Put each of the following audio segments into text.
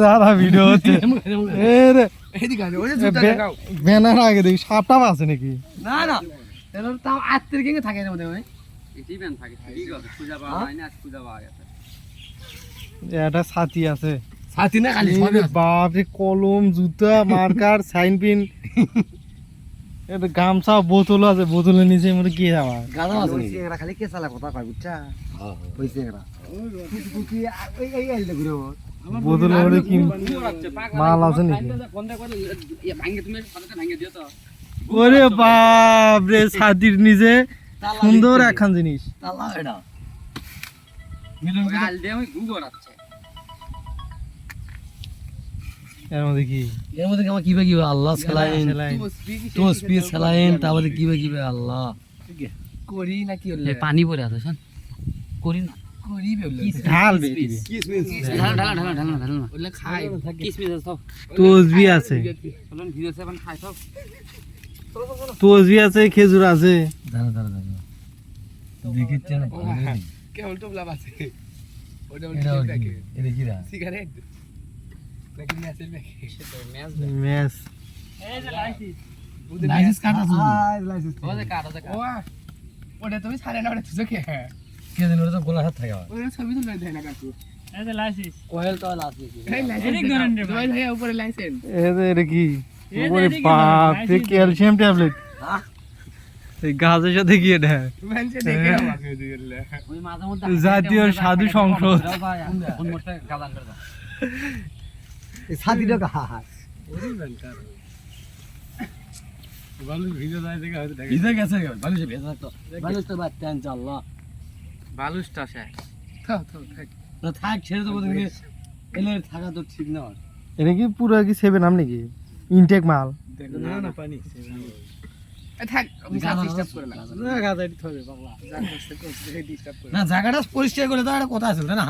দাদা ভিডিও হচ্ছে ব্যানার আগে দেখি সাপটা আছে নাকি? না না তাও আত্মের গেঙ্গে থাকে না মনে হয়। এটা ছাতি আছে, ছাতি না খালি বাপরে কলম, জুতা, মার্কার, সাইন পিন, এটা গামছা, বোতল আছে, বোতলের নিচে মনে কি যাওয়া গাদা আছে খালি কে চালা কথা কয় বুঝছা হইছে এরা এই আইলে ঘুরে বোতলে মনে কি মাল আছে নাকি? ওরে বাপ রে, ছাতির নিচে সুন্দর একখান জিনিস। তালা এটা এর মধ্যে কি? এর মধ্যে আমার কিবা কিবা আল্লাহ সেলাইন তো স্পিচ সেলাইন, তারপরে কিবা কিবা আল্লাহ করি না কি হলো পানি পড়ে আছে শুন করি না করি বললে ঢাল ঢাল ওলে খাই কিসমিস আছে তসবি আছে, চলুন ভিডিও সেভেন খাই সব তসবি আছে, খেজুর আছে। দাঁড়া দেখিচ্ছেন কেবল তো ব্লাব আছে ওটা এটা কি রা সিগারেট প্যাকেট নিয়ে আসেন নাকি ম্যাচ এই যে লাইসেন্স কাট আছে লাইসেন্স ওরে কাট ওটা তুমি ছাড়ে না ওটা তুই কে কে জানি ওটা গোলা হাত থাকে ওটা ছবি তুলে দেয় না কাকু এই যে লাইসেন্স কোয়েল তো লাসিস এই লাইসেন্স এদিক ধরেন রে ভাই। ভাই ভাই উপরে লাইসেন্স এটা কি? এই ওরে এদিকে বাপ রে, লাইসেন্স ক্যালসিয়াম ট্যাবলেট এই গাছের সাথে গিয়ে দেয়। মানছে দেখে আমাকে দিলে ওই মাঝে মধ্যে জাতীয় সাধু সংসদ। কোন মোটটা গালান করে দাও এই ছাতিটা কাজ ভালো ভিডিও যায় দেখে হয়তো দেখে। ভিজে গেছে ভালো সে ভেজা তো ভালো তো বাচ্চা ইনশাআল্লাহ বালুসটা শেষ। না থাক ছেড়ে দেবো তুমি এলে থাকা তো ঠিক না এটা কি পুরো কি সেভেন নাম নাকি? ইনটেক মাল না না পানি থাক আমি ডিস্টার্ব করে না না গাদা দিতে হবে বাংলা। ডিস্টার্ব করে না জায়গাটা পরিষ্কার করে দাও একটা কথা আছে না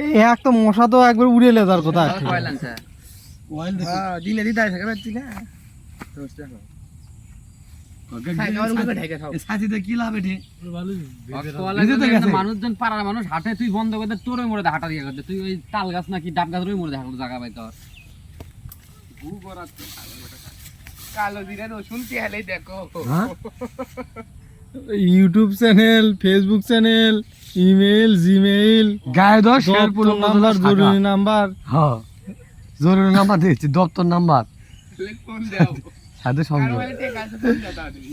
এই এক তো মশা তো একবার উড়ে লেজার কথা আছে। ওয়েল হ্যাঁ দিনে দিতে থাকে পাচ্ছি না রোজ দেখো সাথীতে কি লাভ এটি মানুষজন পাড়ার মানুষ হাটে তুই বন্ধ করে দে, তোর মরে হাঁটা দিয়ে করতে তুই ওই তাল গাছ নাকি ডাব গাছ রই মরে দেখা জায়গা পাই তোর কালো জিরা রসুন পেয়ালেই দেখো YouTube channel, Facebook channel, email, Gmail, গায়ে দশ দপ্তর নাম্বার, জরুরি নাম্বার। হ্যাঁ জরুরি নাম্বার দিয়েছি, দপ্তর নাম্বার ফোন দাও সাথে সঙ্গে আর ঠিক আছে ফোন দাও তাড়াতাড়ি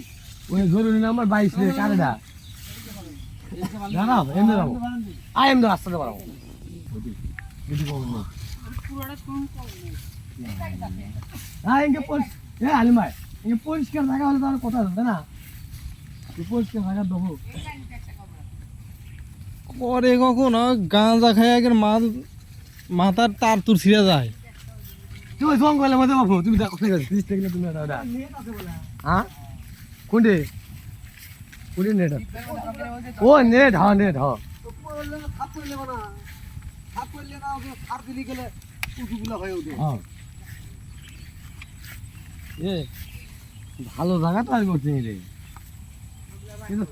ওই জরুরি নাম্বার 22 রে কারেডা দাঁড়াও এমনি দাও আই এম দা আসতে পারো যদি বল না হ্যাঁ ইনকে পোস্ট এ আলিম ভাই এই পরিষ্কার জায়গা হলে তার কথা আছে না এই পরিষ্কার জায়গা দেবো পরে কখনো গাঁজা খাই আগের মাথার তার তুর ছিঁড়ে যায়। তুমি জঙ্গলের মধ্যে বাবু তুমি দেখো ঠিক আছে 30 টাকা তুমি দাও হ্যাঁ কোনটি কোনটি নেট ও নেট হ্যাঁ নেট হ্যাঁ হ্যাঁ এ ভালো জায়গা তো আর করতে রে কিন্তু